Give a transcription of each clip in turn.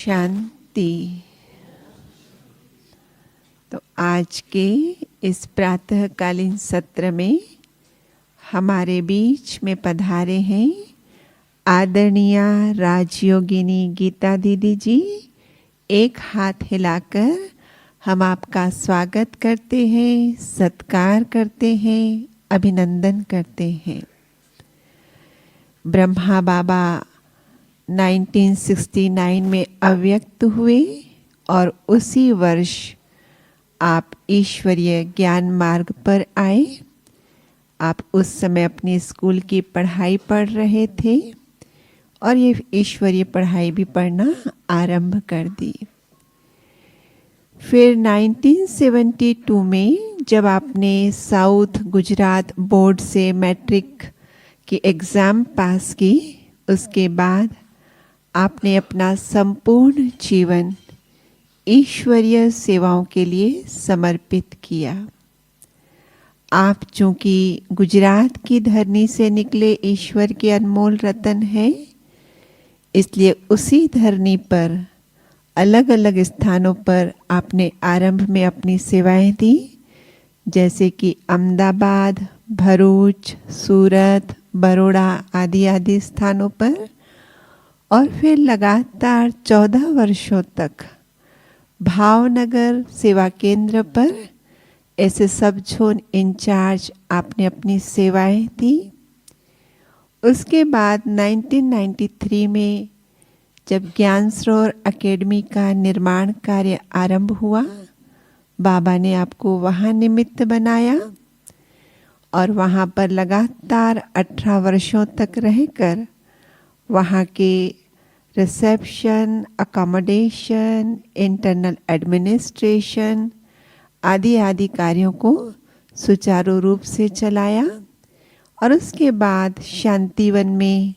शांति। तो आज के इस प्रातःकालीन सत्र में हमारे बीच में पधारे हैं आदरणीय राजयोगिनी गीता दीदी जी। एक हाथ हिलाकर हम आपका स्वागत करते हैं, सत्कार करते हैं, अभिनंदन करते हैं। ब्रह्मा बाबा 1969 में अव्यक्त हुए और उसी वर्ष आप ईश्वरीय ज्ञान मार्ग पर आए। आप उस समय अपनी स्कूल की पढ़ाई पढ़ रहे थे और ये ईश्वरीय पढ़ाई भी पढ़ना आरंभ कर दी। फिर 1972 में जब आपने साउथ गुजरात बोर्ड से मैट्रिक की एग्ज़ाम पास की, उसके बाद आपने अपना संपूर्ण जीवन ईश्वरीय सेवाओं के लिए समर्पित किया। आप चूंकि गुजरात की धरनी से निकले ईश्वर के अनमोल रतन हैं, इसलिए उसी धरनी पर अलग अलग स्थानों पर आपने आरंभ में अपनी सेवाएं दी, जैसे कि अहमदाबाद, भरूच, सूरत, बड़ौदा आदि आदि स्थानों पर। और फिर लगातार 14 वर्षों तक भावनगर सेवा केंद्र पर ऐसे सब जोन इंचार्ज आपने अपनी सेवाएं दी। उसके बाद 1993 में जब ज्ञान सरोवर एकेडमी का निर्माण कार्य आरंभ हुआ, बाबा ने आपको वहाँ निमित्त बनाया और वहाँ पर लगातार 18 वर्षों तक रहकर वहाँ के रिसेप्शन, अकोमोडेशन, इंटरनल एडमिनिस्ट्रेशन आदि आदि कार्यों को सुचारू रूप से चलाया। और उसके बाद शांतिवन में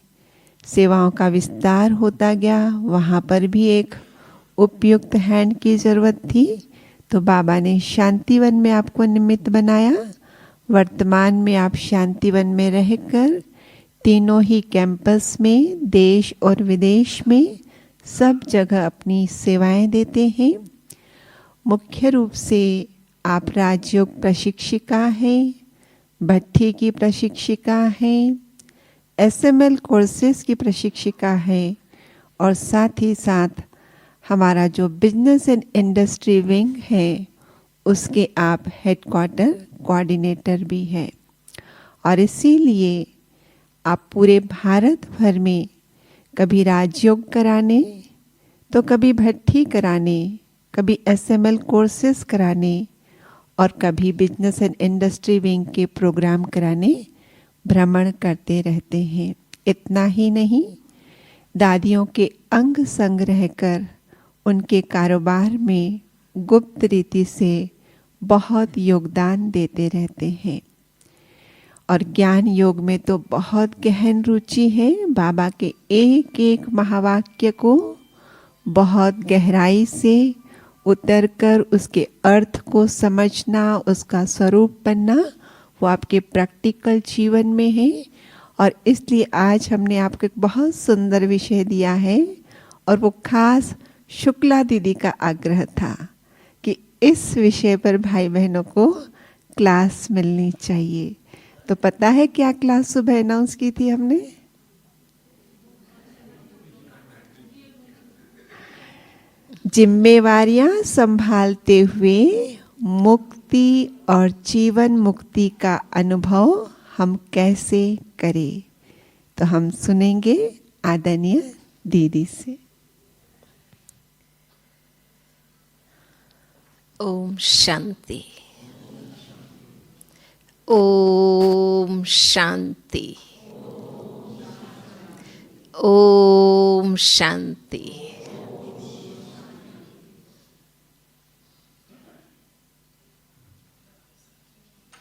सेवाओं का विस्तार होता गया। वहाँ पर भी एक उपयुक्त हैंड की ज़रूरत थी, तो बाबा ने शांतिवन में आपको निमित्त बनाया। वर्तमान में आप शांतिवन में रहकर तीनों ही कैंपस में देश और विदेश में सब जगह अपनी सेवाएं देते हैं। मुख्य रूप से आप राजयोग प्रशिक्षिका हैं, भट्ठी की प्रशिक्षिका हैं, एसएमएल कोर्सेज की प्रशिक्षिका हैं और साथ ही साथ हमारा जो बिजनेस एंड इंडस्ट्री विंग है उसके आप हेडक्वार्टर कोऑर्डिनेटर भी हैं। और इसीलिए आप पूरे भारत भर में कभी राजयोग कराने, तो कभी भट्ठी कराने, कभी एसएमएल कोर्सेज कराने और कभी बिजनेस एंड इंडस्ट्री विंग के प्रोग्राम कराने भ्रमण करते रहते हैं। इतना ही नहीं, दादियों के अंग संग रहकर उनके कारोबार में गुप्त रीति से बहुत योगदान देते रहते हैं। और ज्ञान योग में तो बहुत गहन रुचि है। बाबा के एक एक महावाक्य को बहुत गहराई से उतरकर उसके अर्थ को समझना, उसका स्वरूप बनना, वो आपके प्रैक्टिकल जीवन में है। और इसलिए आज हमने आपको एक बहुत सुंदर विषय दिया है और वो खास शुक्ला दीदी का आग्रह था कि इस विषय पर भाई बहनों को क्लास मिलनी चाहिए। तो पता है क्या क्लास सुबह अनाउंस की थी हमने? जिम्मेवारियां संभालते हुए मुक्ति और जीवन मुक्ति का अनुभव हम कैसे करें। तो हम सुनेंगे आदरणीय दीदी से। ओम शांति। ओम शांति। ओम शांति।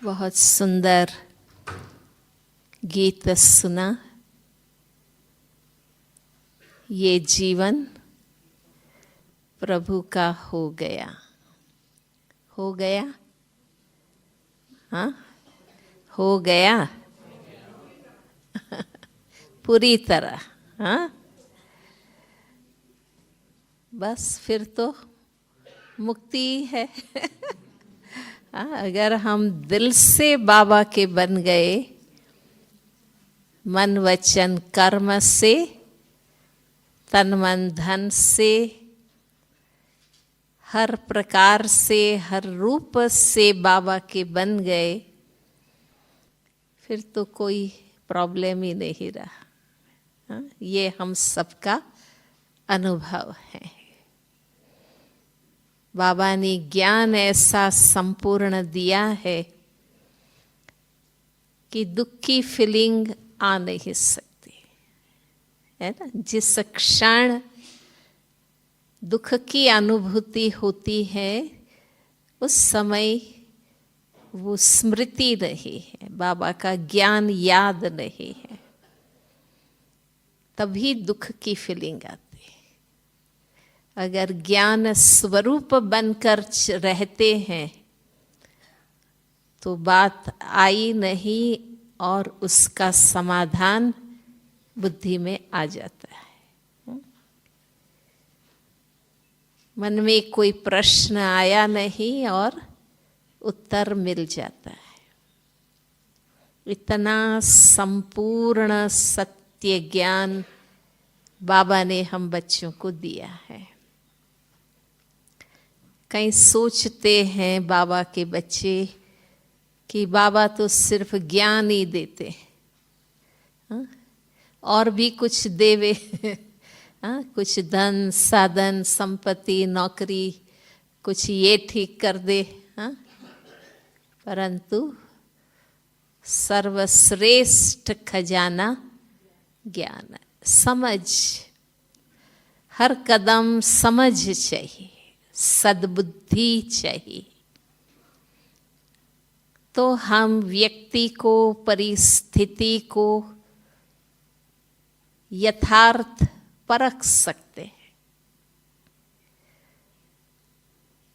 बहुत सुंदर गीत सुना। ये जीवन प्रभु का हो गया। हो गया? हाँ, हो गया पूरी तरह। हाँ, बस फिर तो मुक्ति है। अगर हम दिल से बाबा के बन गए, मन वचन कर्म से, तन मन धन से, हर प्रकार से, हर रूप से बाबा के बन गए, फिर तो कोई प्रॉब्लम ही नहीं रहा। ये हम सबका अनुभव है। बाबा ने ज्ञान ऐसा संपूर्ण दिया है कि दुख की फीलिंग आ नहीं सकती है ना। जिस क्षण दुख की अनुभूति होती है, उस समय वो स्मृति नहीं है, बाबा का ज्ञान याद नहीं है, तभी दुख की फीलिंग आती है। अगर ज्ञान स्वरूप बनकर रहते हैं तो बात आई नहीं और उसका समाधान बुद्धि में आ जाता है। मन में कोई प्रश्न आया नहीं और उत्तर मिल जाता है। इतना संपूर्ण सत्य ज्ञान बाबा ने हम बच्चों को दिया है। कई सोचते हैं बाबा के बच्चे कि बाबा तो सिर्फ ज्ञान ही देते हैं, और भी कुछ देवे, कुछ धन साधन संपत्ति नौकरी कुछ ये ठीक कर दे। परंतु सर्वश्रेष्ठ खजाना ज्ञान, समझ, हर कदम समझ चाहिए, सद्बुद्धि चाहिए, तो हम व्यक्ति को, परिस्थिति को यथार्थ परख सकते हैं,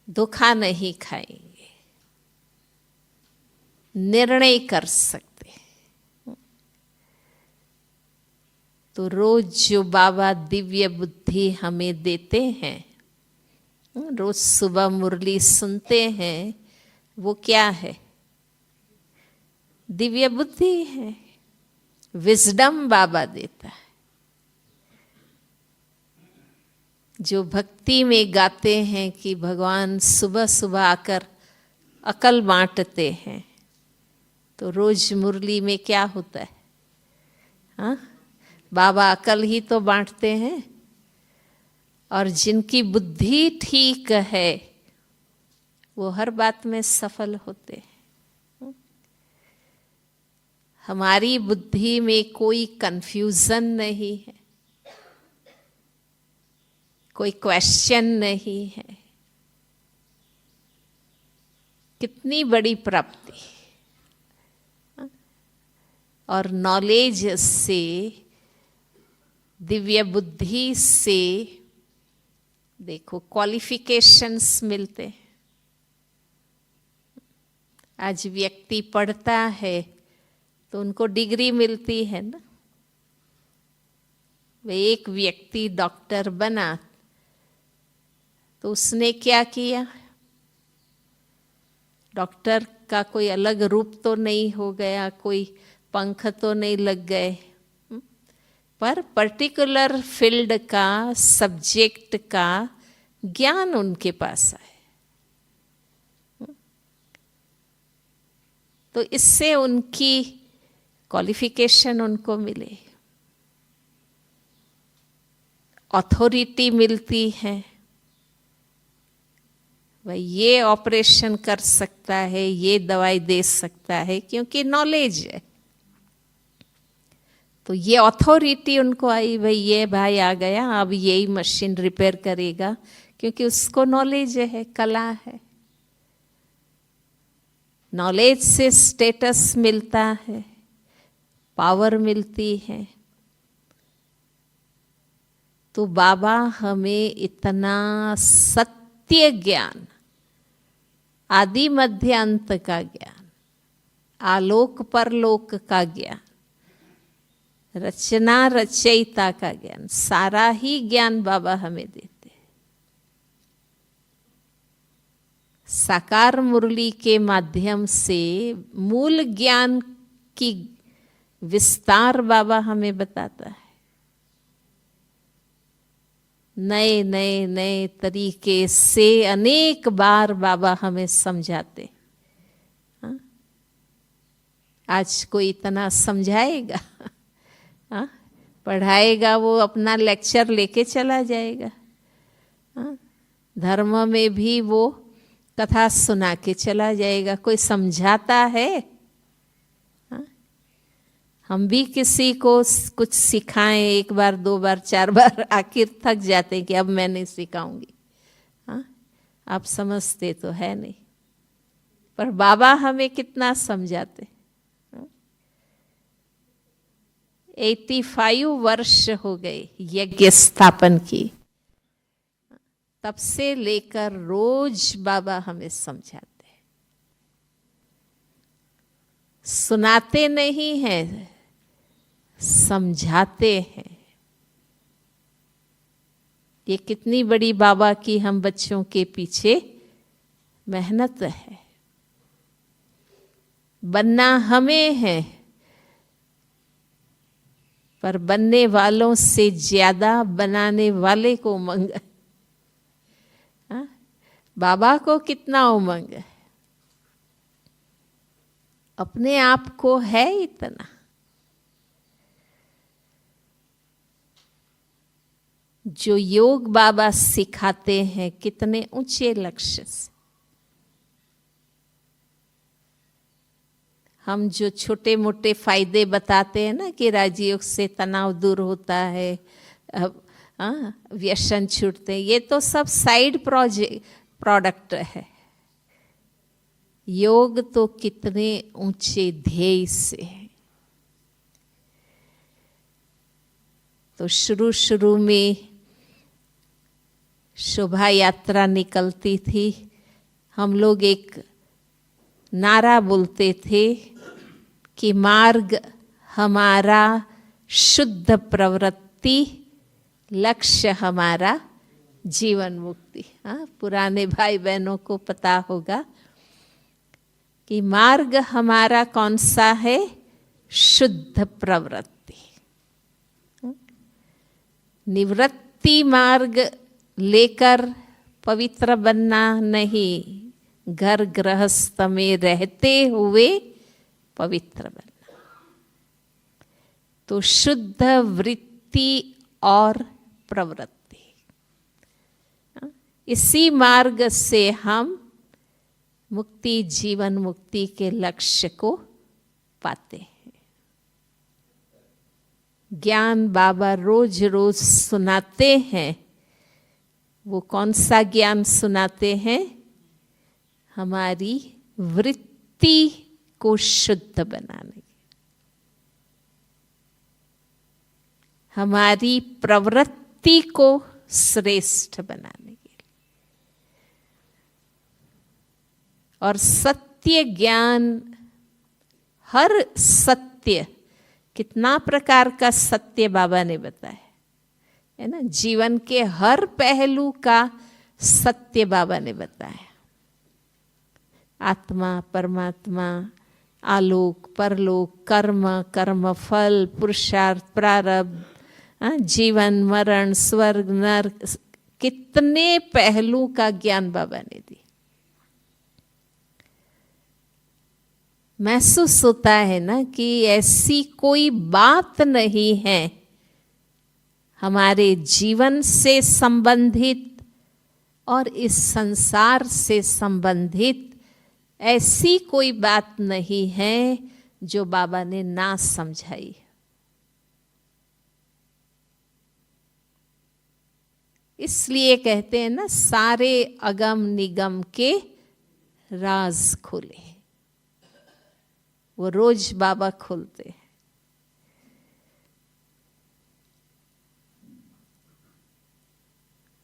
धोखा नहीं खाएंगे, निर्णय कर सकते हैं। तो रोज जो बाबा दिव्य बुद्धि हमें देते हैं, रोज सुबह मुरली सुनते हैं, वो क्या है? दिव्य बुद्धि है, विजडम बाबा देता है। जो भक्ति में गाते हैं कि भगवान सुबह सुबह आकर अकल बांटते हैं, तो रोज मुरली में क्या होता है? बाबा अकल ही तो बांटते हैं, और जिनकी बुद्धि ठीक है वो हर बात में सफल होते हैं। हमारी बुद्धि में कोई कंफ्यूजन नहीं है, कोई क्वेश्चन नहीं है। कितनी बड़ी प्राप्ति! और नॉलेज से, दिव्य बुद्धि से देखो क्वालिफिकेशंस मिलते हैं। आज व्यक्ति पढ़ता है तो उनको डिग्री मिलती है ना। वे एक व्यक्ति डॉक्टर बना तो उसने क्या किया? डॉक्टर का कोई अलग रूप तो नहीं हो गया, कोई पंख तो नहीं लग गए, पर पर्टिकुलर फील्ड का, सब्जेक्ट का ज्ञान उनके पास है। तो इससे उनकी क्वालिफिकेशन उनको मिले, अथॉरिटी मिलती है। भाई ये ऑपरेशन कर सकता है, ये दवाई दे सकता है, क्योंकि नॉलेज है। तो ये अथॉरिटी उनको आई, भाई ये भाई आ गया, अब यही मशीन रिपेयर करेगा, क्योंकि उसको नॉलेज है, कला है। नॉलेज से स्टेटस मिलता है, पावर मिलती है। तो बाबा हमें इतना सत्य ज्ञान, आदि मध्य अंत का ज्ञान, आलोक परलोक का ज्ञान, रचना रचयिता का ज्ञान, सारा ही ज्ञान बाबा हमें देते हैं। साकार मुरली के माध्यम से मूल ज्ञान की विस्तार बाबा हमें बताता है। नए नए नए तरीके से अनेक बार बाबा हमें समझाते। हाँ? आज कोई इतना समझाएगा? हाँ? पढ़ाएगा वो अपना लेक्चर लेके चला जाएगा। हाँ? धर्म में भी वो कथा सुना के चला जाएगा, कोई समझाता है? हाँ? हम भी किसी को कुछ सिखाएं, एक बार दो बार चार बार, आखिर थक जाते हैं कि अब मैं नहीं सिखाऊंगी। हाँ? आप समझते तो है नहीं, पर बाबा हमें कितना समझाते। 85 वर्ष हो गए यज्ञ स्थापन की, तब से लेकर रोज बाबा हमें समझाते हैं। सुनाते नहीं हैं, समझाते हैं। ये कितनी बड़ी बाबा की हम बच्चों के पीछे मेहनत है। बनना हमें है, पर बनने वालों से ज्यादा बनाने वाले को उमंग है। हाँ? बाबा को कितना उमंग है, अपने आप को है इतना। जो योग बाबा सिखाते हैं कितने ऊंचे लक्ष्य से। हम जो छोटे मोटे फायदे बताते हैं ना कि राजयोग से तनाव दूर होता है, व्यसन छूटते हैं, ये तो सब साइड प्रोडक्ट है। योग तो कितने ऊंचे ध्येय से है। तो शुरू शुरू में शोभा यात्रा निकलती थी, हम लोग एक नारा बोलते थे कि मार्ग हमारा शुद्ध प्रवृत्ति, लक्ष्य हमारा जीवन मुक्ति। हाँ, पुराने भाई बहनों को पता होगा कि मार्ग हमारा कौन सा है? शुद्ध प्रवृत्ति। निवृत्ति मार्ग लेकर पवित्र बनना नहीं, घर गृहस्थ में रहते हुए पवित्र बनना। तो शुद्ध वृत्ति और प्रवृत्ति, इसी मार्ग से हम मुक्ति, जीवन मुक्ति के लक्ष्य को पाते हैं। ज्ञान बाबा रोज रोज सुनाते हैं। वो कौन सा ज्ञान सुनाते हैं? हमारी वृत्ति को शुद्ध बनाने, हमारी प्रवृत्ति को श्रेष्ठ बनाने के लिए। और सत्य ज्ञान, हर सत्य, कितना प्रकार का सत्य बाबा ने बताया है ना। जीवन के हर पहलू का सत्य बाबा ने बताया। आत्मा, परमात्मा, आलोक, परलोक, कर्म, कर्म फल, पुरुषार्थ, प्रारब्ध, जीवन मरण, स्वर्ग नरक, कितने पहलू का ज्ञान बाबा ने दी। महसूस होता है ना कि ऐसी कोई बात नहीं है हमारे जीवन से संबंधित और इस संसार से संबंधित, ऐसी कोई बात नहीं है जो बाबा ने ना समझाई। इसलिए कहते हैं ना, सारे अगम निगम के राज खोले। वो रोज बाबा खोलते हैं।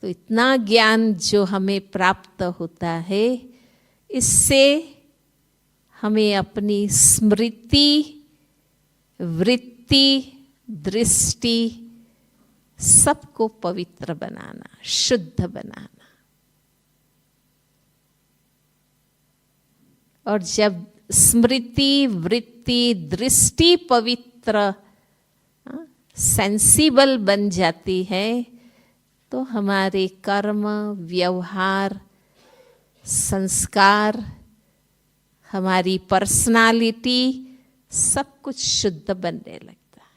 तो इतना ज्ञान जो हमें प्राप्त होता है, इससे हमें अपनी स्मृति, वृत्ति, दृष्टि सबको पवित्र बनाना, शुद्ध बनाना। और जब स्मृति, वृत्ति, दृष्टि पवित्र, सेंसिबल बन जाती है, तो हमारे कर्म, व्यवहार, संस्कार, हमारी पर्सनालिटी सब कुछ शुद्ध बनने लगता है।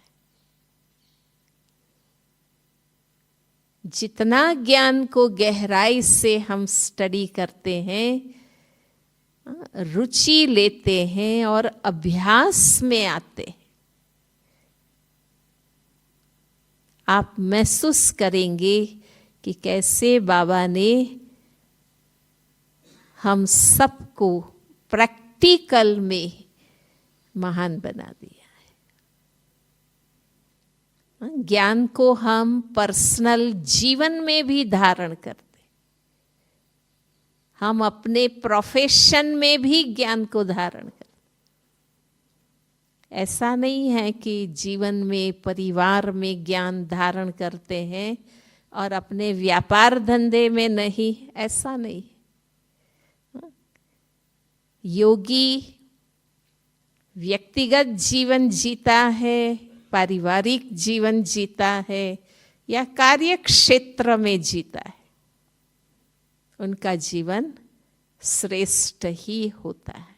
जितना ज्ञान को गहराई से हम स्टडी करते हैं, रुचि लेते हैं और अभ्यास में आते हैं, आप महसूस करेंगे कि कैसे बाबा ने हम सबको प्रैक्टिकल में महान बना दिया है। ज्ञान को हम पर्सनल जीवन में भी धारण करते, हम अपने प्रोफेशन में भी ज्ञान को धारण करते। ऐसा नहीं है कि जीवन में, परिवार में ज्ञान धारण करते हैं और अपने व्यापार धंधे में नहीं, ऐसा नहीं। योगी व्यक्तिगत जीवन जीता है, पारिवारिक जीवन जीता है या कार्य क्षेत्र में जीता है, उनका जीवन श्रेष्ठ ही होता है।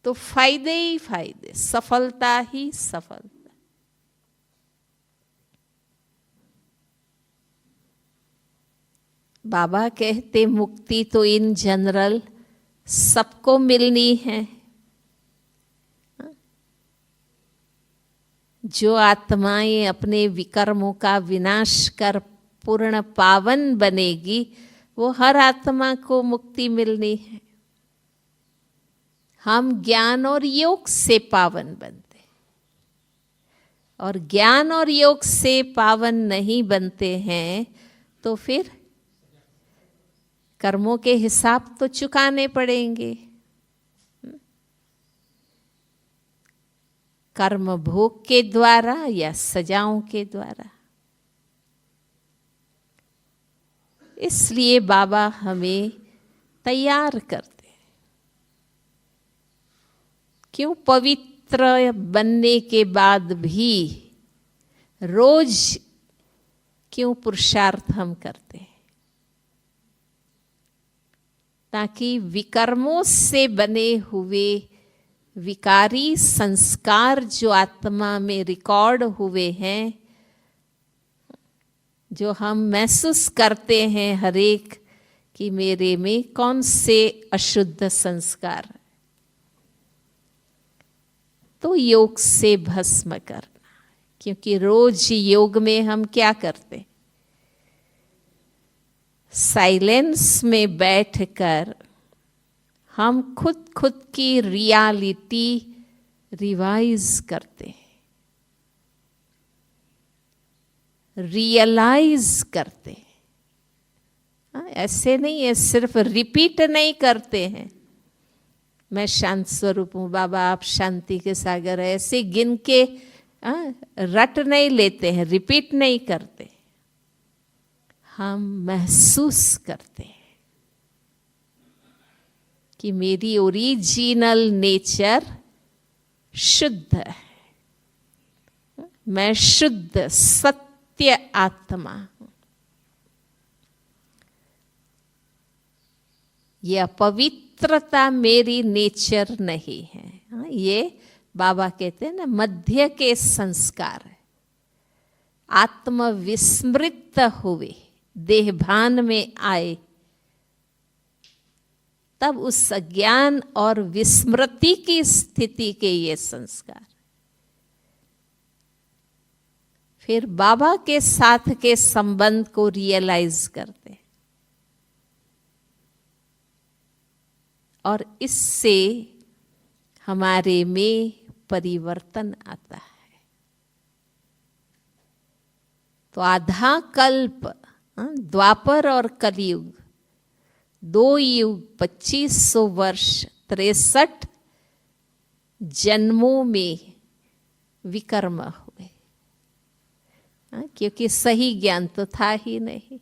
तो फायदे ही फायदे, सफलता ही सफलता। बाबा कहते मुक्ति तो इन जनरल सबको मिलनी है। जो आत्माएं अपने विकर्मों का विनाश कर पूर्ण पावन बनेगी, वो हर आत्मा को मुक्ति मिलनी है। हम ज्ञान और योग से पावन बनते, और ज्ञान और योग से पावन नहीं बनते हैं तो फिर कर्मों के हिसाब तो चुकाने पड़ेंगे। कर्म भोग के द्वारा या सजाओं के द्वारा। इसलिए बाबा हमें तैयार करते। क्यों? पवित्र बनने के बाद भी रोज क्यों पुरुषार्थ हम करते हैं? ताकि विकर्मों से बने हुए विकारी संस्कार जो आत्मा में रिकॉर्ड हुए हैं, जो हम महसूस करते हैं हर एक कि मेरे में कौन से अशुद्ध संस्कार, तो योग से भस्म करना। क्योंकि रोज योग में हम क्या करते? साइलेंस में बैठकर हम खुद की रियलिटी रिवाइज करते हैं, रियलाइज करते हैं। ऐसे नहीं है, सिर्फ रिपीट नहीं करते हैं, मैं शांत स्वरूप हूँ बाबा, आप शांति के सागर है, ऐसे गिन के रट नहीं लेते हैं, रिपीट नहीं करते। हम महसूस करते हैं कि मेरी ओरिजिनल नेचर शुद्ध है, मैं शुद्ध सत्य आत्मा हूं। यह पवित्रता मेरी नेचर नहीं है। ये बाबा कहते हैं ना, मध्य के संस्कार है। आत्मविस्मृत हुए, देहभान में आए, तब उस अज्ञान और विस्मृति की स्थिति के ये संस्कार। फिर बाबा के साथ के संबंध को रियलाइज करते हैं, और इससे हमारे में परिवर्तन आता है। तो आधा कल्प, द्वापर और कलयुग, 2 युग, 2500 वर्ष, 63 जन्मों में विकर्म हुए, क्योंकि सही ज्ञान तो था ही नहीं।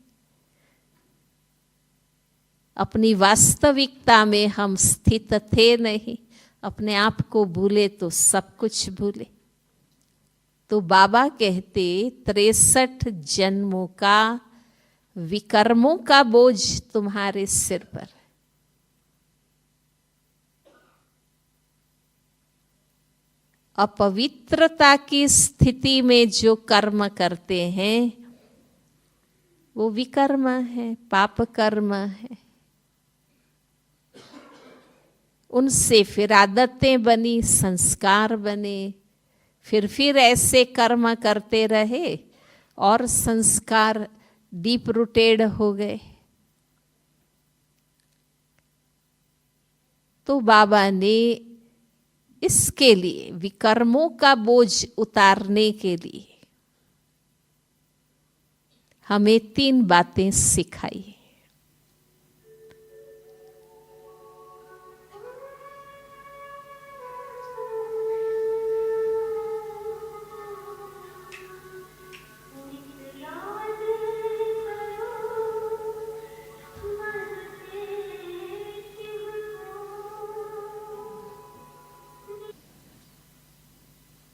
अपनी वास्तविकता में हम स्थित थे नहीं, अपने आप को भूले तो सब कुछ भूले। तो बाबा कहते 63 जन्मों का विकर्मों का बोझ तुम्हारे सिर पर। अपवित्रता की स्थिति में जो कर्म करते हैं वो विकर्म है, पाप कर्म है। उनसे फिर आदतें बनी, संस्कार बने, फिर ऐसे कर्म करते रहे और संस्कार डीप रूटेड हो गए। तो बाबा ने इसके लिए, विकर्मों का बोझ उतारने के लिए हमें 3 बातें सिखाई।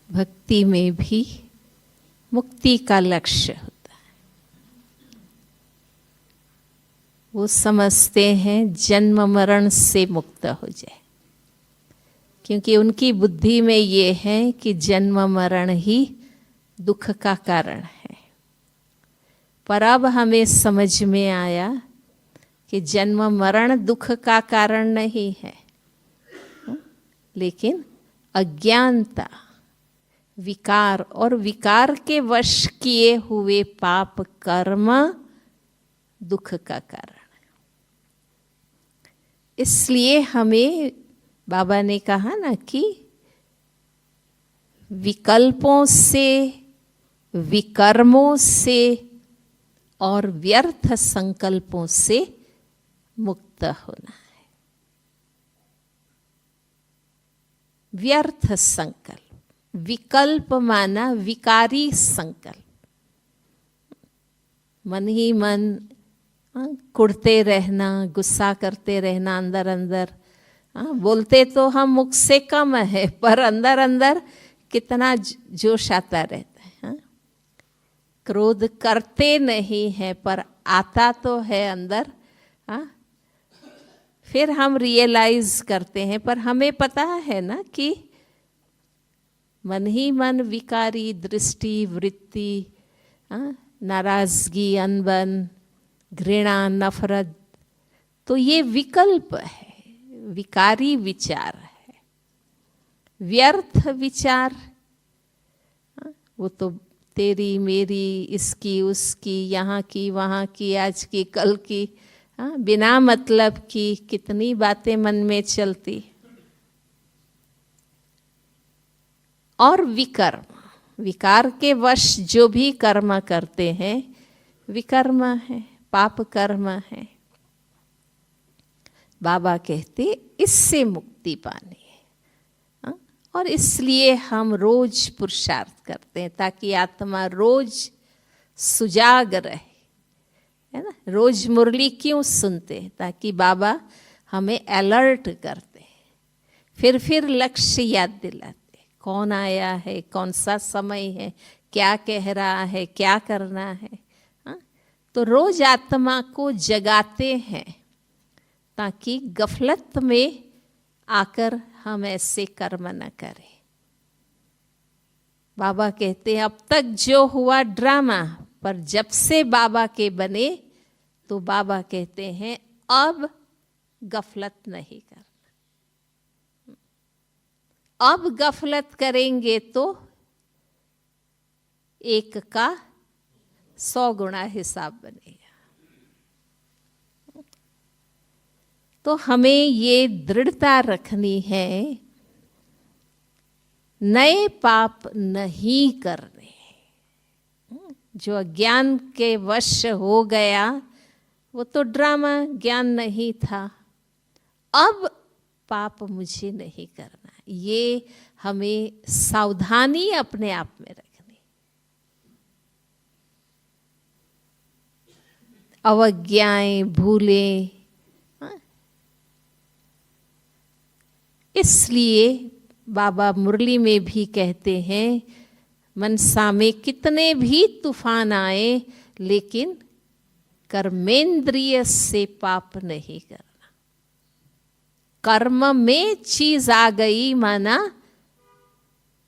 भक्ति में भी मुक्ति का लक्ष्य होता है। वो समझते हैं जन्म मरण से मुक्त हो जाए, क्योंकि उनकी बुद्धि में ये है कि जन्म मरण ही दुख का कारण है। पर अब हमें समझ में आया कि जन्म मरण दुख का कारण नहीं है, लेकिन अज्ञानता, विकार और विकार के वश किए हुए पाप कर्म दुख का कारण है। इसलिए हमें बाबा ने कहा ना कि विकल्पों से, विकर्मों से और व्यर्थ संकल्पों से मुक्त होना है। व्यर्थ संकल्प, विकल्प माना विकारी संकल्प। मन ही मन कुढ़ते रहना, गुस्सा करते रहना अंदर अंदर। बोलते तो हम मुख से कम है, पर अंदर अंदर कितना जोश आता रहता है। क्रोध करते नहीं है पर आता तो है अंदर। फिर हम रियलाइज करते हैं, पर हमें पता है ना कि मन ही मन विकारी दृष्टि, वृत्ति, नाराजगी, अनबन, घृणा, नफरत, तो ये विकल्प है, विकारी विचार है। व्यर्थ विचार वो तो तेरी मेरी, इसकी उसकी, यहाँ की वहाँ की, आज की कल की, बिना मतलब की कितनी बातें मन में चलती। और विकर्म, विकार के वश जो भी कर्म करते हैं विकर्म है, पाप कर्म है। बाबा कहते इससे मुक्ति पानी है। और इसलिए हम रोज पुरुषार्थ करते हैं ताकि आत्मा रोज सुजाग रहे, है ना। रोज मुरली क्यों सुनते हैं? ताकि बाबा हमें अलर्ट करते हैं, फिर लक्ष्य याद दिलाते, कौन आया है, कौन सा समय है, क्या कह रहा है, क्या करना है। तो रोज आत्मा को जगाते हैं ताकि गफलत में आकर हम ऐसे कर्म न करें। बाबा कहते हैं अब तक जो हुआ ड्रामा, पर जब से बाबा के बने तो बाबा कहते हैं अब गफलत नहीं करना। अब गफलत करेंगे तो 1 का 100 गुना हिसाब बनेगा। तो हमें ये दृढ़ता रखनी है, नए पाप नहीं करने। जो अज्ञान के वश हो गया वो तो ड्रामा, ज्ञान नहीं था। अब पाप मुझे नहीं करना, ये हमें सावधानी अपने आप में रखनी। अवज्ञाएं, भूलें, इसलिए बाबा मुरली में भी कहते हैं, मनसा में कितने भी तूफान आए लेकिन कर्मेंद्रिय से पाप नहीं करना। कर्म में चीज आ गई माना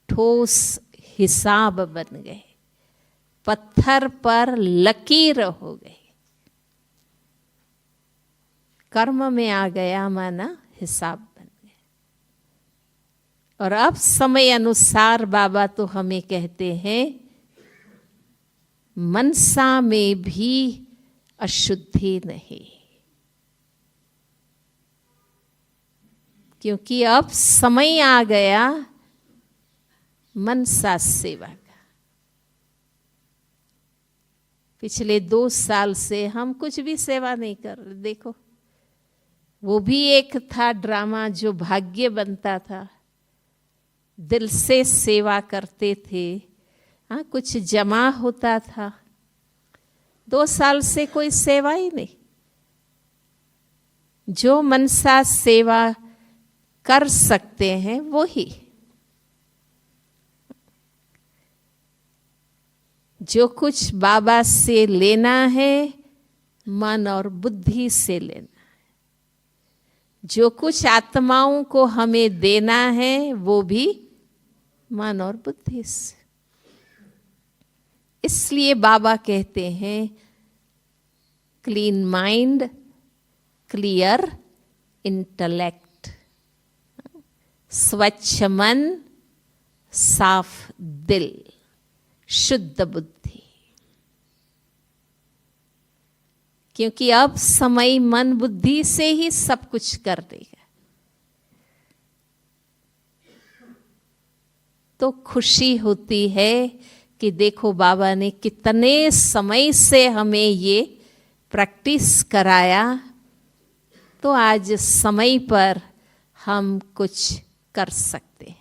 ठोस हिसाब बन गए, पत्थर पर लकीर हो गई। कर्म में आ गया माना हिसाब बन गया। और अब समय अनुसार बाबा तो हमें कहते हैं, मनसा में भी अशुद्धि नहीं, क्योंकि अब समय आ गया मनसा सेवा का। पिछले 2 साल से हम कुछ भी सेवा नहीं कर रहे। देखो, वो भी एक था ड्रामा जो भाग्य बनता था, दिल से सेवा करते थे, हाँ, कुछ जमा होता था। 2 साल से कोई सेवा ही नहीं। जो मनसा सेवा कर सकते हैं वो ही, जो कुछ बाबा से लेना है मन और बुद्धि से लेना है, जो कुछ आत्माओं को हमें देना है वो भी मन और बुद्धि से। इसलिए बाबा कहते हैं, क्लीन माइंड, क्लियर इंटेलेक्ट, स्वच्छ मन, साफ दिल, शुद्ध बुद्धि। क्योंकि अब समय मन बुद्धि से ही सब कुछ कर देगा। तो खुशी होती है कि देखो बाबा ने कितने समय से हमें ये प्रैक्टिस कराया, तो आज समय पर हम कुछ कर सकते हैं।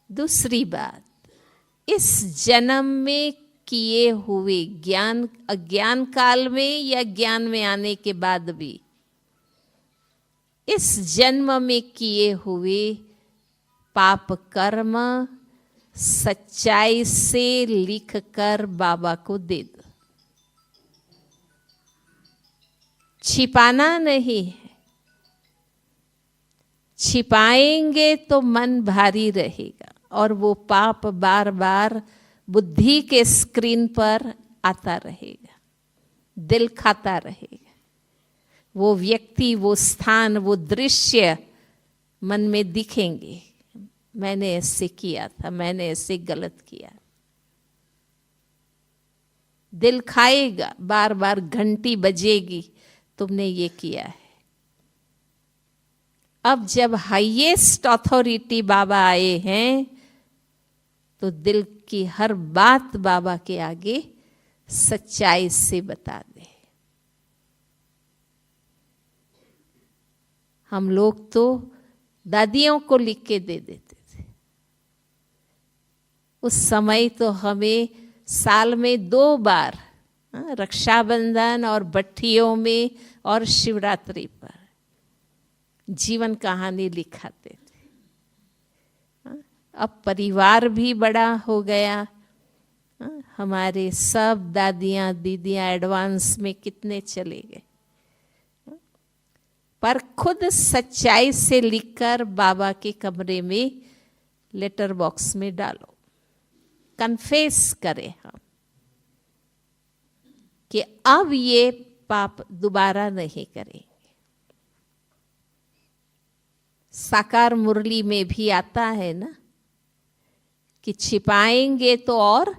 दूसरी बात, इस जन्म में किए हुए ज्ञान, अज्ञान काल में या ज्ञान में आने के बाद भी, इस जन्म में किए हुए पाप कर्म सच्चाई से लिख कर बाबा को दे दो। छिपाना नहीं है। छिपाएंगे तो मन भारी रहेगा और वो पाप बार बार बुद्धि के स्क्रीन पर आता रहेगा, दिल खाता रहेगा। वो व्यक्ति, वो स्थान, वो दृश्य मन में दिखेंगे, मैंने ऐसे किया था, मैंने ऐसे गलत किया। दिल खाएगा, बार बार घंटी बजेगी, तुमने ये किया है। अब जब हाईएस्ट अथॉरिटी बाबा आए हैं तो दिल की हर बात बाबा के आगे सच्चाई से बता दे। हम लोग तो दादियों को लिख के दे देते थे। उस समय तो हमें साल में 2 बार, रक्षाबंधन और भट्टियों में और शिवरात्रि पर जीवन कहानी लिखाते थे। अब परिवार भी बड़ा हो गया, हमारे सब दादियाँ दीदियाँ एडवांस में कितने चले गए। पर खुद सच्चाई से लिखकर बाबा के कमरे में लेटर बॉक्स में डालो। कन्फेस करें हम कि अब ये पाप दोबारा नहीं करेंगे। साकार मुरली में भी आता है ना कि छिपाएंगे तो और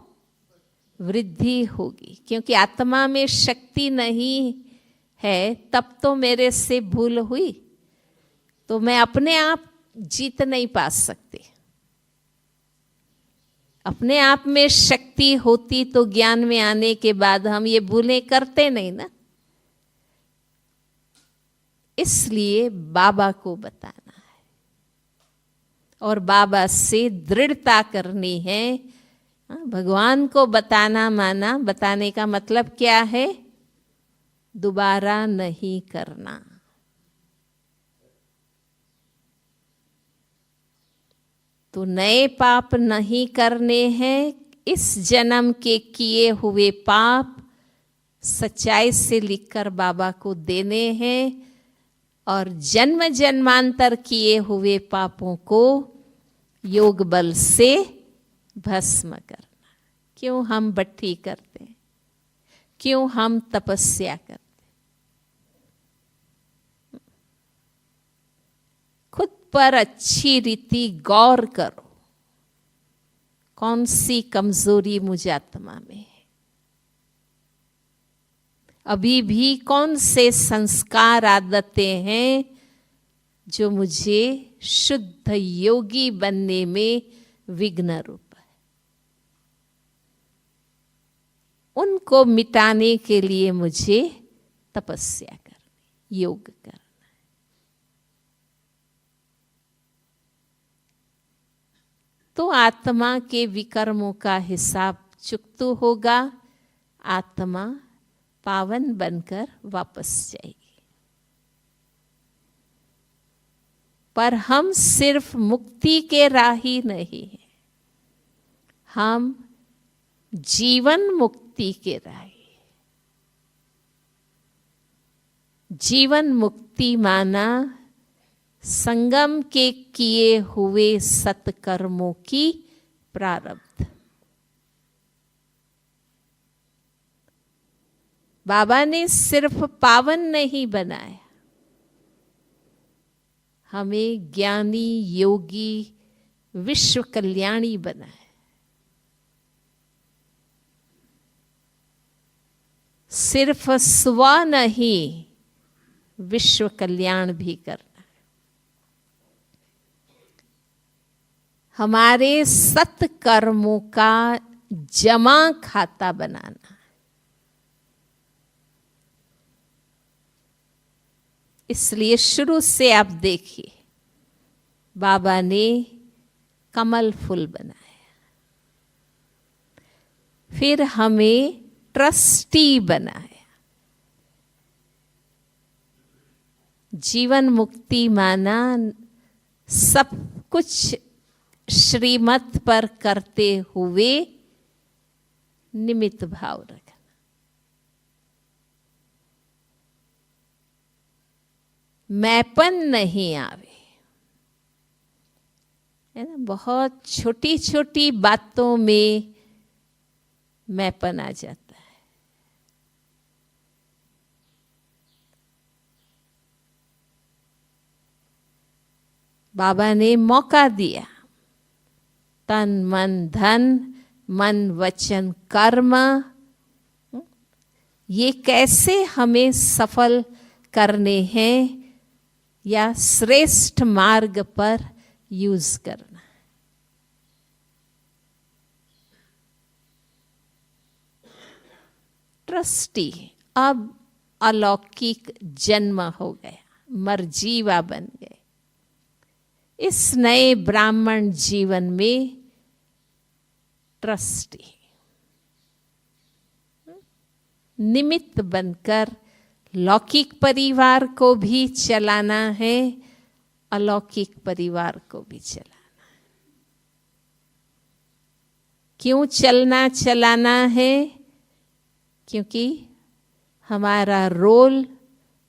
वृद्धि होगी, क्योंकि आत्मा में शक्ति नहीं है। तब तो मेरे से भूल हुई, तो मैं अपने आप जीत नहीं पा सकती। अपने आप में शक्ति होती तो ज्ञान में आने के बाद हम ये भूलें करते नहीं ना। इसलिए बाबा को बताना है और बाबा से दृढ़ता करनी है। भगवान को बताना माना, बताने का मतलब क्या है? दोबारा नहीं करना। तो नए पाप नहीं करने हैं। इस जन्म के किए हुए पाप सच्चाई से लिखकर बाबा को देने हैं और जन्म जन्मांतर किए हुए पापों को योग बल से भस्म करना। क्यों हम भट्टी करते हैं? क्यों हम तपस्या करते? खुद पर अच्छी रीति गौर करो, कौन सी कमजोरी मुझ आत्मा में है, अभी भी कौन से संस्कार आदतें हैं जो मुझे शुद्ध योगी बनने में विघ्न रूप है। उनको मिटाने के लिए मुझे तपस्या करनी, योग करना। तो आत्मा के विकर्मों का हिसाब चुकता होगा, आत्मा पावन बनकर वापस जाएगी। पर हम सिर्फ मुक्ति के राही नहीं हैं, हम जीवन मुक्ति के राही। जीवन मुक्ति माना संगम के किए हुए सत्कर्मों की प्रारब्ध। बाबा ने सिर्फ पावन नहीं बनाया, हमें ज्ञानी योगी विश्व कल्याणी बनाया। सिर्फ स्व नहीं, विश्व कल्याण भी करना। हमारे सत्कर्मों का जमा खाता बनाना। इसलिए शुरू से आप देखिए, बाबा ने कमल फूल बनाया, फिर हमें ट्रस्टी बनाया। जीवन मुक्ति माना सब कुछ श्रीमत पर करते हुए निमित्त भाव रखना। मैपन नहीं आवे, है ना। बहुत छोटी छोटी बातों में मैपन आ जाता है। बाबा ने मौका दिया, तन मन धन, मन वचन कर्म, ये कैसे हमें सफल करने हैं या श्रेष्ठ मार्ग पर यूज करना। ट्रस्टी अब अलौकिक जन्म हो गया, मरजीवा बन गए। इस नए ब्राह्मण जीवन में ट्रस्टी निमित्त बनकर लौकिक परिवार को भी चलाना है, अलौकिक परिवार को भी चलाना है। क्यों चलाना है? क्योंकि हमारा रोल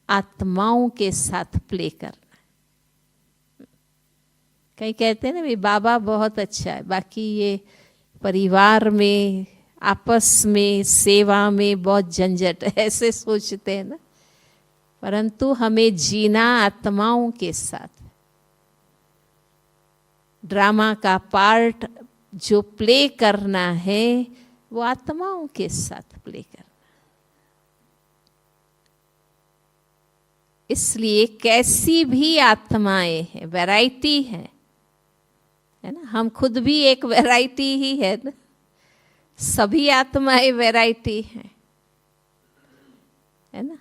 आत्माओं के साथ प्ले करना है। कई कहते हैं ना, भाई बाबा बहुत अच्छा है, बाकी ये परिवार में आपस में सेवा में बहुत झंझट है, ऐसे सोचते हैं ना। परंतु हमें जीना आत्माओं के साथ। ड्रामा का पार्ट जो प्ले करना है वो आत्माओं के साथ प्ले करना। इसलिए कैसी भी आत्माएं हैं, वैरायटी है ना। हम खुद भी एक वैरायटी ही है ना। सभी आत्माएं वैरायटी हैं, है ना।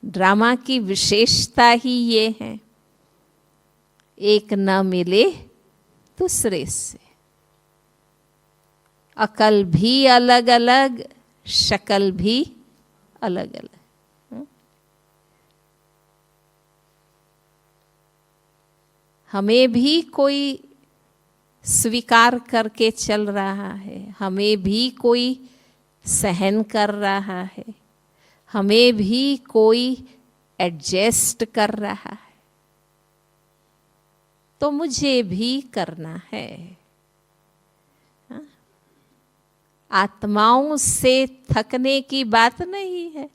ड्रामा की विशेषता ही ये है, एक न मिले दूसरे से। अकल भी अलग अलग, शक्ल भी अलग अलग। हमें भी कोई स्वीकार करके चल रहा है, हमें भी कोई सहन कर रहा है, हमें भी कोई एडजस्ट कर रहा है, तो मुझे भी करना है। आत्माओं से थकने की बात नहीं है।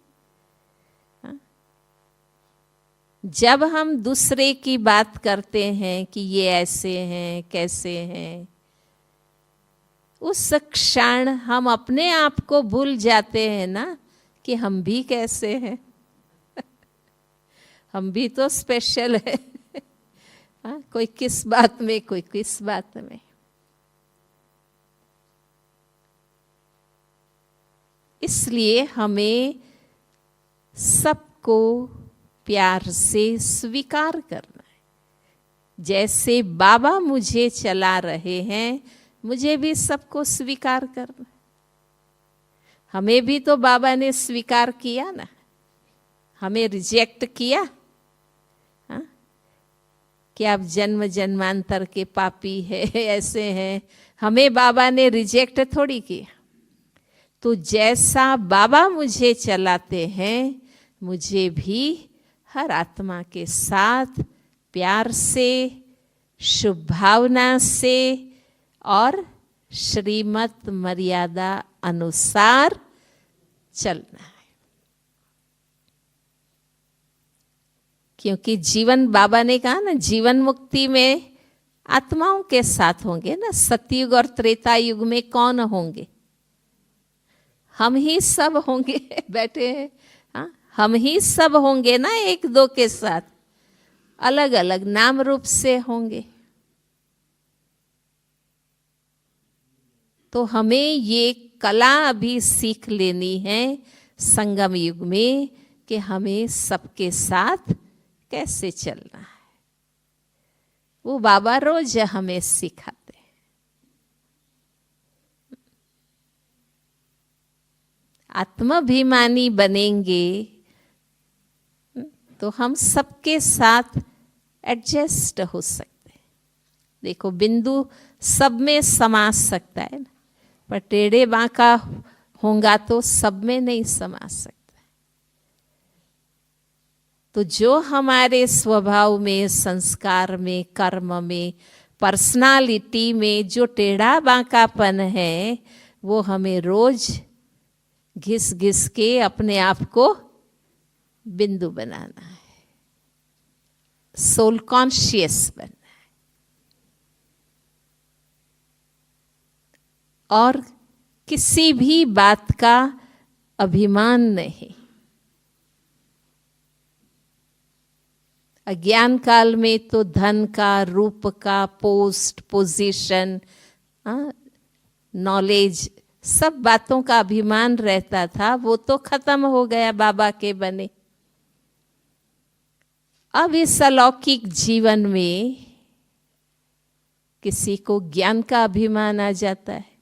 जब हम दूसरे की बात करते हैं कि ये ऐसे हैं, कैसे हैं, उस क्षण हम अपने आप को भूल जाते हैं ना कि हम भी कैसे हैं। हम भी तो स्पेशल है। कोई किस बात में, कोई किस बात में। इसलिए हमें सबको प्यार से स्वीकार करना है। जैसे बाबा मुझे चला रहे हैं, मुझे भी सबको स्वीकार करना। हमें भी तो बाबा ने स्वीकार किया ना, हमें रिजेक्ट किया। हाँ? कि आप जन्म जन्मांतर के पापी है, ऐसे हैं। हमें बाबा ने रिजेक्ट थोड़ी किया। तो जैसा बाबा मुझे चलाते हैं, मुझे भी हर आत्मा के साथ प्यार से, शुभ भावना से और श्रीमत मर्यादा अनुसार चलना है। क्योंकि जीवन, बाबा ने कहा ना, जीवन मुक्ति में आत्माओं के साथ होंगे ना। सतयुग और त्रेता युग में कौन होंगे? हम ही सब होंगे। बैठे हैं, हाँ, हम ही सब होंगे ना, एक दो के साथ, अलग अलग नाम रूप से होंगे। तो हमें ये कला अभी सीख लेनी है संगम युग में कि हमें सबके साथ कैसे चलना है। वो बाबा रोज हमें सिखाते हैं। आत्माभिमानी बनेंगे तो हम सबके साथ एडजस्ट हो सकते हैं। देखो, बिंदु सब में समा सकता है ना, पर टेढ़े बांका होगा तो सब में नहीं समा सकता। तो जो हमारे स्वभाव में, संस्कार में, कर्म में, पर्सनालिटी में जो टेढ़ा बांकापन है, वो हमें रोज घिस घिस के अपने आप को बिंदु बनाना है, सोल कॉन्शियस बनना है। और किसी भी बात का अभिमान नहीं। अज्ञान काल में तो धन का, रूप का, पोस्ट, पोजीशन, नॉलेज, सब बातों का अभिमान रहता था। वो तो खत्म हो गया बाबा के बने। अब इस अलौकिक जीवन में किसी को ज्ञान का अभिमान आ जाता है।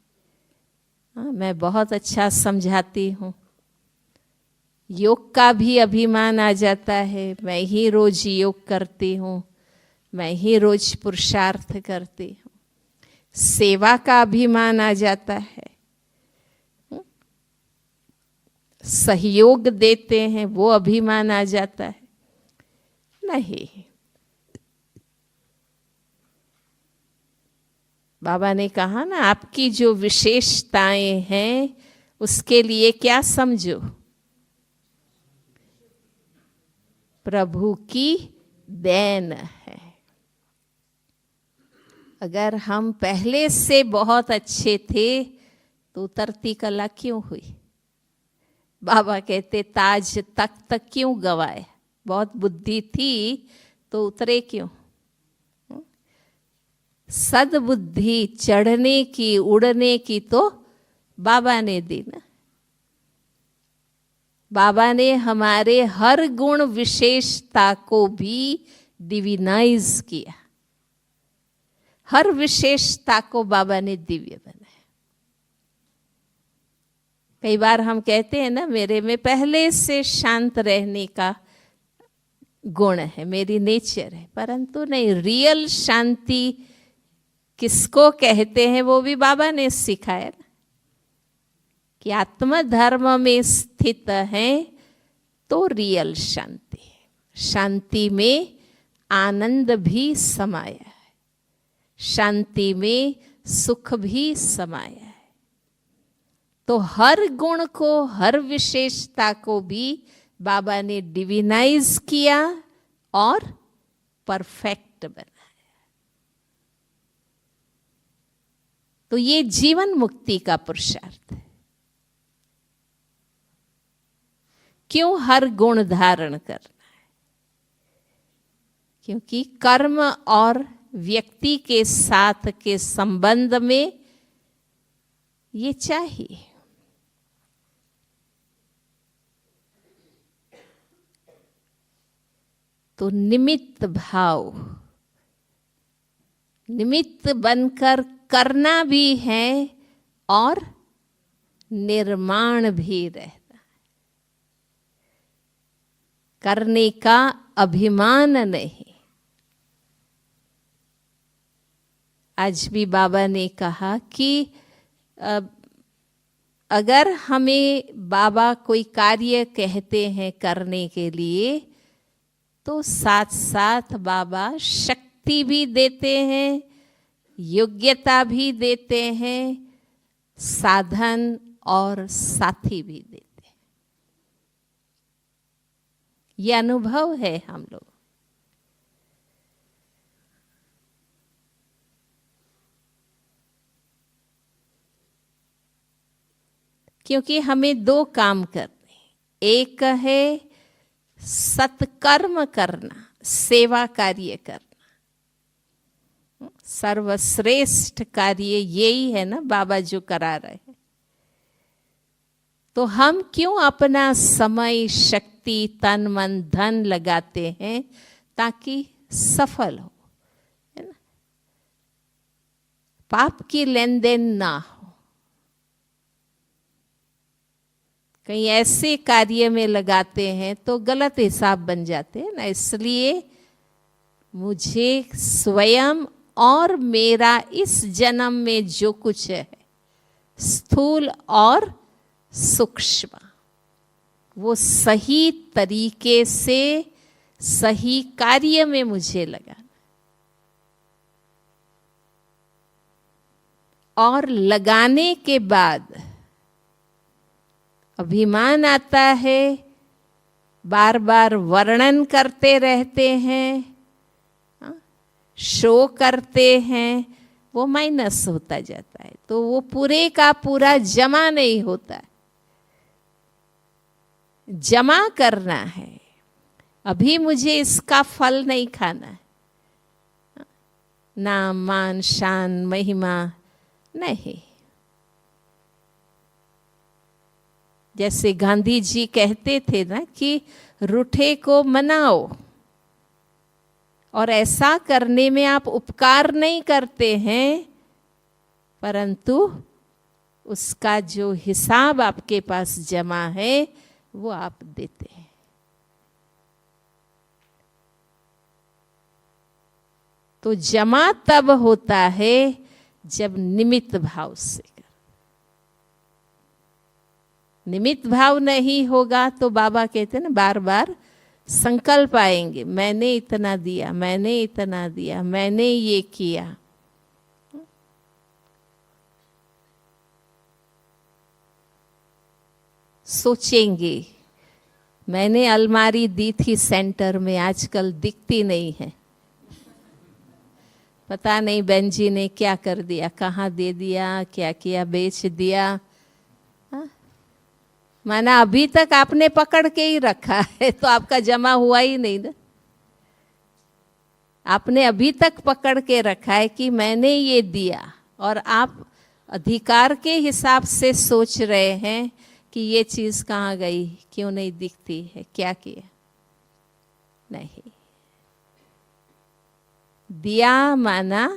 मैं बहुत अच्छा समझाती हूँ। योग का भी अभिमान आ जाता है, मैं ही रोज योग करती हूँ, मैं ही रोज पुरुषार्थ करती हूँ। सेवा का अभिमान आ जाता है, सहयोग देते हैं, वो अभिमान आ जाता है। नहीं, बाबा ने कहा ना, आपकी जो विशेषताएं हैं उसके लिए क्या समझो? प्रभु की देन है। अगर हम पहले से बहुत अच्छे थे तो उतरती कला क्यों हुई? बाबा कहते ताज तक क्यों गवाए? बहुत बुद्धि थी तो उतरे क्यों? सद्बुद्धि चढ़ने की, उड़ने की तो बाबा ने दी ना। बाबा ने हमारे हर गुण विशेषता को भी डिविनाइज किया। हर विशेषता को बाबा ने दिव्य बनाया। कई बार हम कहते हैं ना, मेरे में पहले से शांत रहने का गुण है, मेरी नेचर है, परंतु नहीं, रियल शांति किसको कहते हैं वो भी बाबा ने सिखाया ना, कि आत्मधर्म में स्थित है तो रियल शांति है। शांति में आनंद भी समाया है, शांति में सुख भी समाया है। तो हर गुण को, हर विशेषता को भी बाबा ने डिविनाइज किया और परफेक्ट बनाया। तो ये जीवन मुक्ति का पुरुषार्थ है। क्यों हर गुण धारण करना है? क्योंकि कर्म और व्यक्ति के साथ के संबंध में ये चाहिए। तो निमित्त भाव, निमित्त बनकर करना भी है और निर्माण भी रहता है। करने का अभिमान नहीं। आज भी बाबा ने कहा कि अगर हमें बाबा कोई कार्य कहते हैं करने के लिए, तो साथ साथ बाबा शक्ति भी देते हैं, योग्यता भी देते हैं, साधन और साथी भी देते हैं। ये अनुभव है हम लोग। क्योंकि हमें दो काम करने, एक है सत्कर्म करना, सेवा कार्य करना। सर्वश्रेष्ठ कार्य यही है ना बाबा जो करा रहे हैं। तो हम क्यों अपना समय, शक्ति, तन, मन, धन लगाते हैं ताकि सफल हो, है ना? पाप की लेन देन ना हो। कहीं ऐसे कार्य में लगाते हैं तो गलत हिसाब बन जाते हैं ना। इसलिए मुझे स्वयं और मेरा इस जन्म में जो कुछ है, स्थूल और सूक्ष्म, वो सही तरीके से सही कार्य में मुझे लगाना। और लगाने के बाद अभिमान आता है, बार बार वर्णन करते रहते हैं, शो करते हैं, वो माइनस होता जाता है। तो वो पूरे का पूरा जमा नहीं होता। जमा करना है। अभी मुझे इसका फल नहीं खाना है, नाम, मान, शान, महिमा नहीं। जैसे गांधी जी कहते थे ना कि रूठे को मनाओ, और ऐसा करने में आप उपकार नहीं करते हैं, परंतु उसका जो हिसाब आपके पास जमा है वो आप देते हैं। तो जमा तब होता है जब निमित्त भाव से। निमित्त भाव नहीं होगा तो बाबा कहते हैं ना, बार बार संकल्प आएंगे, मैंने इतना दिया, मैंने इतना दिया, मैंने ये किया। सोचेंगे, मैंने अलमारी दी थी सेंटर में, आजकल दिखती नहीं है, पता नहीं बहन जी ने क्या कर दिया, कहाँ दे दिया, क्या किया, बेच दिया। माना अभी तक आपने पकड़ के ही रखा है, तो आपका जमा हुआ ही नहीं ना। आपने अभी तक पकड़ के रखा है कि मैंने ये दिया, और आप अधिकार के हिसाब से सोच रहे हैं कि ये चीज कहाँ गई, क्यों नहीं दिखती है, क्या किया। नहीं, दिया माना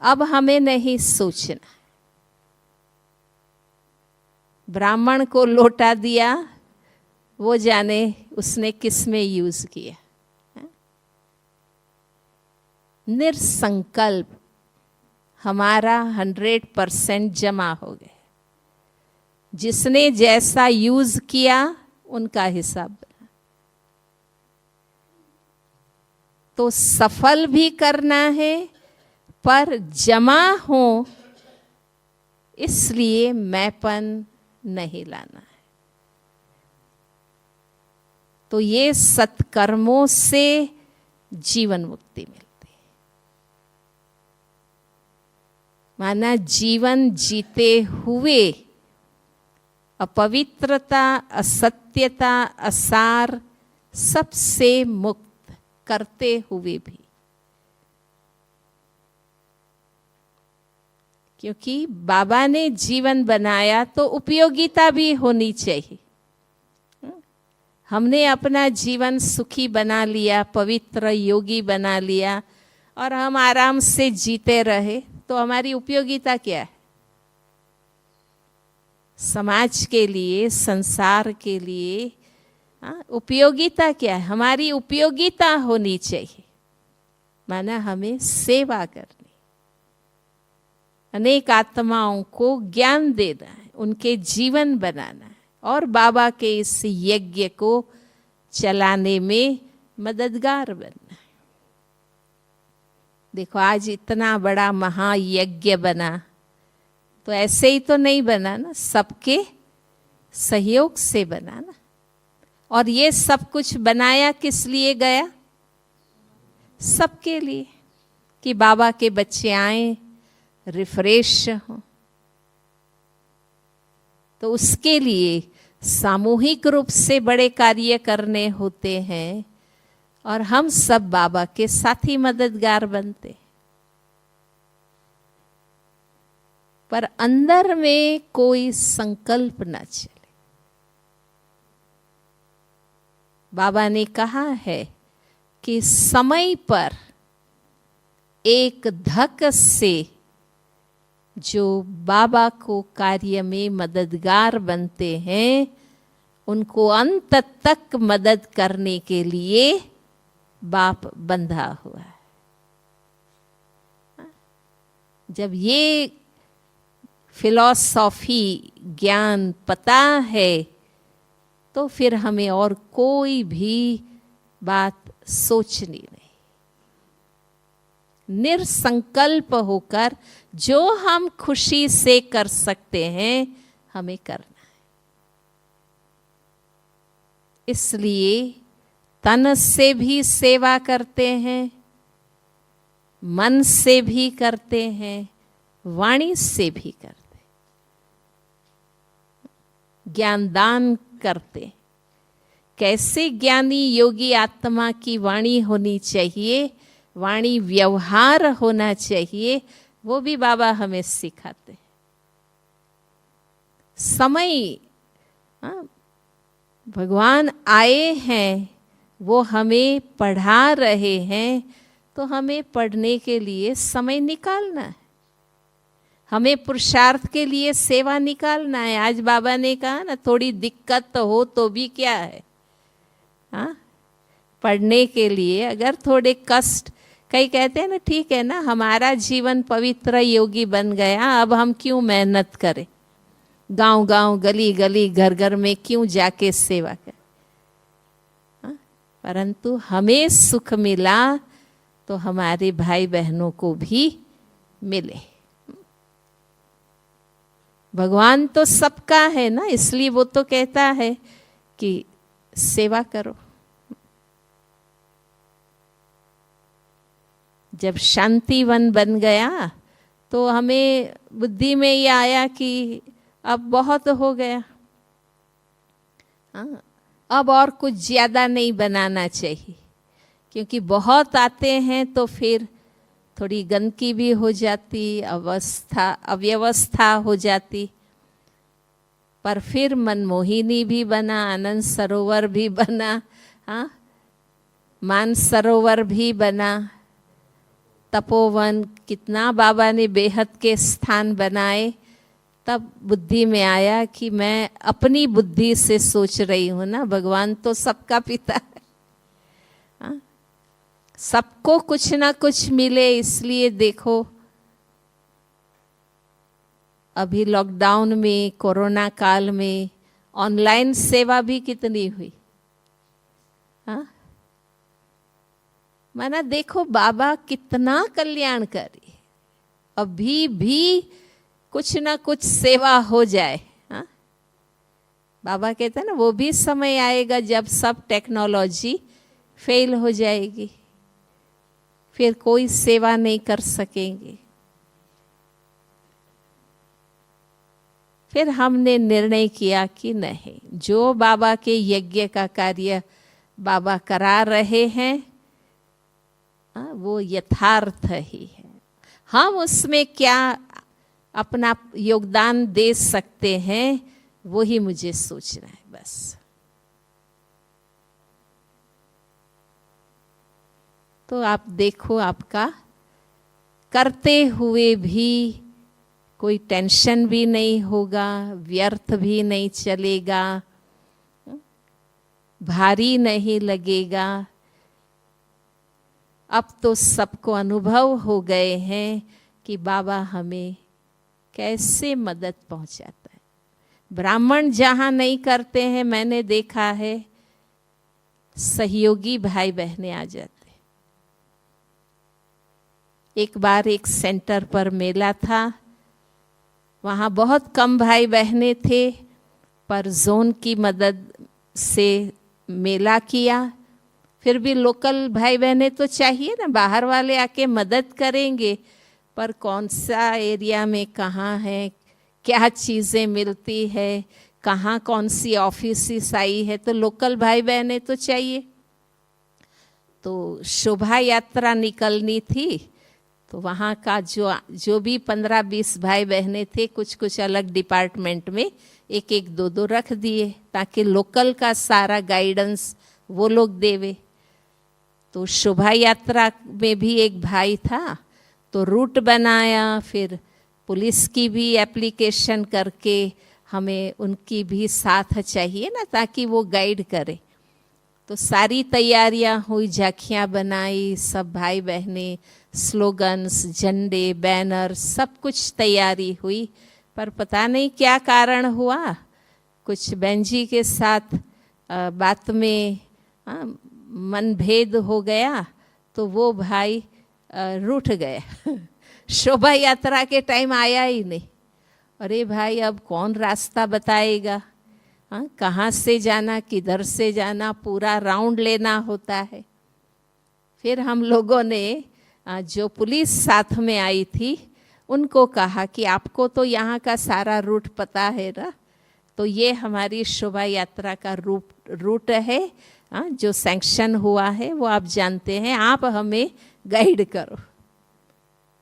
अब हमें नहीं सोचना। ब्राह्मण को लोटा दिया, वो जाने उसने किस में यूज किया। निर्संकल्प हमारा 100% जमा हो गया। जिसने जैसा यूज किया उनका हिसाब बना। तो सफल भी करना है, पर जमा हो इसलिए मैंपन नहीं लाना है। तो ये सत्कर्मों से जीवन मुक्ति मिलती है। माना जीवन जीते हुए अपवित्रता, असत्यता, असार सबसे मुक्त करते हुए भी। क्योंकि बाबा ने जीवन बनाया तो उपयोगिता भी होनी चाहिए। हमने अपना जीवन सुखी बना लिया, पवित्र योगी बना लिया और हम आराम से जीते रहे, तो हमारी उपयोगिता क्या है? समाज के लिए, संसार के लिए उपयोगिता क्या है? हमारी उपयोगिता होनी चाहिए। माना हमें सेवा करनी, अनेक आत्माओं को ज्ञान देना है, उनके जीवन बनाना है और बाबा के इस यज्ञ को चलाने में मददगार बनना है। देखो आज इतना बड़ा महायज्ञ बना, तो ऐसे ही तो नहीं बना ना, सबके सहयोग से बना ना। और ये सब कुछ बनाया किस लिए गया? सबके लिए, कि बाबा के बच्चे आए, रिफ्रेश हों। तो उसके लिए सामूहिक रूप से बड़े कार्य करने होते हैं और हम सब बाबा के साथी मददगार बनते। पर अंदर में कोई संकल्प ना चले। बाबा ने कहा है कि समय पर एक धक से जो बाबा को कार्य में मददगार बनते हैं, उनको अंत तक मदद करने के लिए बाप बंधा हुआ है। जब ये फिलॉसफी ज्ञान पता है, तो फिर हमें और कोई भी बात सोचनी नहीं। निर्संकल्प होकर जो हम खुशी से कर सकते हैं, हमें करना है। इसलिए तन से भी सेवा करते हैं, मन से भी करते हैं, वाणी से भी करते, ज्ञान दान करते। कैसे ज्ञानी योगी आत्मा की वाणी होनी चाहिए, वाणी व्यवहार होना चाहिए, वो भी बाबा हमें सिखाते। समय भगवान आए हैं, वो हमें पढ़ा रहे हैं, तो हमें पढ़ने के लिए समय निकालना है। हमें पुरुषार्थ के लिए सेवा निकालना है। आज बाबा ने कहा ना, थोड़ी दिक्कत हो तो भी क्या है, पढ़ने के लिए अगर थोड़े कष्ट, कई कहते हैं ना, ठीक है ना, हमारा जीवन पवित्र योगी बन गया, अब हम क्यों मेहनत करें, गांव गांव गली गली घर घर में क्यों जाके सेवा करें। परंतु हमें सुख मिला तो हमारे भाई बहनों को भी मिले। भगवान तो सबका है ना, इसलिए वो तो कहता है कि सेवा करो। जब शांतिवन बन गया तो हमें बुद्धि में ये आया कि अब बहुत हो गया, अब और कुछ ज़्यादा नहीं बनाना चाहिए, क्योंकि बहुत आते हैं तो फिर थोड़ी गंदगी भी हो जाती, अव्यवस्था हो जाती। पर फिर मनमोहिनी भी बना, आनंद सरोवर भी बना, मान सरोवर भी बना, तपोवन, कितना बाबा ने बेहद के स्थान बनाए। तब बुद्धि में आया कि मैं अपनी बुद्धि से सोच रही हूँ ना, भगवान तो सबका पिता है, हाँ? सबको कुछ ना कुछ मिले, इसलिए देखो अभी लॉकडाउन में, कोरोना काल में ऑनलाइन सेवा भी कितनी हुई, हाँ? माना देखो बाबा कितना कल्याणकारी, अभी भी कुछ ना कुछ सेवा हो जाए, हाँ? बाबा कहते हैं ना, वो भी समय आएगा जब सब टेक्नोलॉजी फेल हो जाएगी, फिर कोई सेवा नहीं कर सकेंगे। फिर हमने निर्णय किया कि नहीं, जो बाबा के यज्ञ का कार्य बाबा करा रहे हैं वो यथार्थ ही है। हम उसमें क्या अपना योगदान दे सकते हैं, वो ही मुझे सोचना है बस। तो आप देखो, आपका करते हुए भी कोई टेंशन भी नहीं होगा, व्यर्थ भी नहीं चलेगा, भारी नहीं लगेगा। अब तो सबको अनुभव हो गए हैं कि बाबा हमें कैसे मदद पहुंचाता है। ब्राह्मण जहां नहीं करते हैं, मैंने देखा है सहयोगी भाई बहनें आ जाते। एक बार एक सेंटर पर मेला था, वहाँ बहुत कम भाई बहनें थे, पर जोन की मदद से मेला किया। फिर भी लोकल भाई बहनें तो चाहिए ना, बाहर वाले आके मदद करेंगे, पर कौन सा एरिया में कहाँ है, क्या चीज़ें मिलती है, कहाँ कौन सी ऑफिस आई है, तो लोकल भाई बहनें तो चाहिए। तो शोभा यात्रा निकलनी थी, तो वहाँ का जो भी 15-20 भाई बहनें थे, कुछ कुछ अलग डिपार्टमेंट में एक एक दो दो रख दिए, ताकि लोकल का सारा गाइडेंस वो लोग देवे। तो शोभा यात्रा में भी एक भाई था, तो रूट बनाया, फिर पुलिस की भी एप्लीकेशन करके हमें उनकी भी साथ चाहिए ना, ताकि वो गाइड करे। तो सारी तैयारियां हुई, झांकियां बनाई, सब भाई बहनें, स्लोगन्स, झंडे, बैनर, सब कुछ तैयारी हुई। पर पता नहीं क्या कारण हुआ, कुछ बहन जी के साथ बात में मनभेद हो गया, तो वो भाई रूठ गया। शोभा यात्रा के टाइम आया ही नहीं। अरे भाई, अब कौन रास्ता बताएगा, हाँ, कहाँ से जाना, किधर से जाना, पूरा राउंड लेना होता है। फिर हम लोगों ने जो पुलिस साथ में आई थी उनको कहा कि आपको तो यहाँ का सारा रूट पता है ना, तो ये हमारी शोभा यात्रा का रूट है, जो सैंक्शन हुआ है वो आप जानते हैं, आप हमें गाइड करो।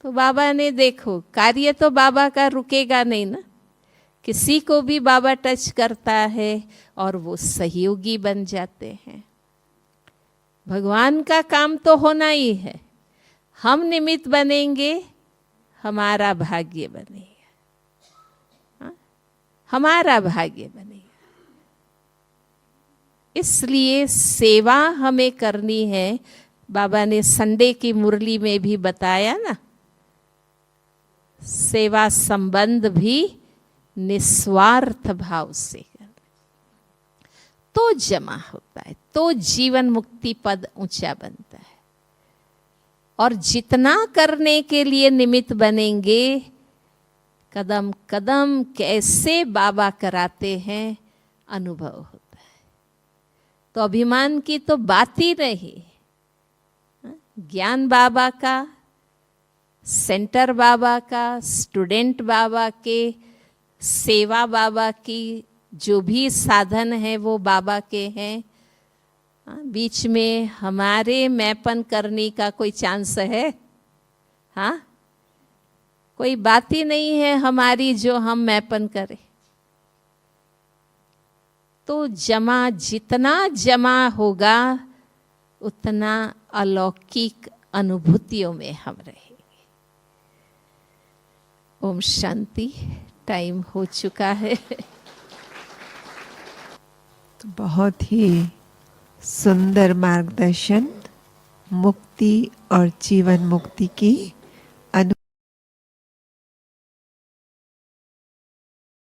तो बाबा ने, देखो कार्य तो बाबा का रुकेगा नहीं ना, किसी को भी बाबा टच करता है और वो सहयोगी बन जाते हैं। भगवान का काम तो होना ही है, हम निमित्त बनेंगे, हमारा भाग्य बनेगा, हाँ? हमारा भाग्य बनेगा। इसलिए सेवा हमें करनी है। बाबा ने संडे की मुरली में भी बताया ना, सेवा संबंध भी निस्वार्थ भाव से करना, तो जमा होता है, तो जीवन मुक्ति पद ऊंचा बनता है। और जितना करने के लिए निमित्त बनेंगे, कदम कदम कैसे बाबा कराते हैं अनुभव होता है। तो अभिमान की तो बात ही नहीं, ज्ञान बाबा का, सेंटर बाबा का, स्टूडेंट बाबा के, सेवा बाबा की, जो भी साधन है वो बाबा के हैं। बीच में हमारे मैपन करने का कोई चांस है? हाँ, कोई बात ही नहीं है हमारी जो हम मैपन करें। तो जमा, जितना जमा होगा उतना अलौकिक अनुभूतियों में हम रहेंगे। ओम शांति। टाइम हो चुका है। तो बहुत ही सुंदर मार्गदर्शन मुक्ति और जीवन मुक्ति की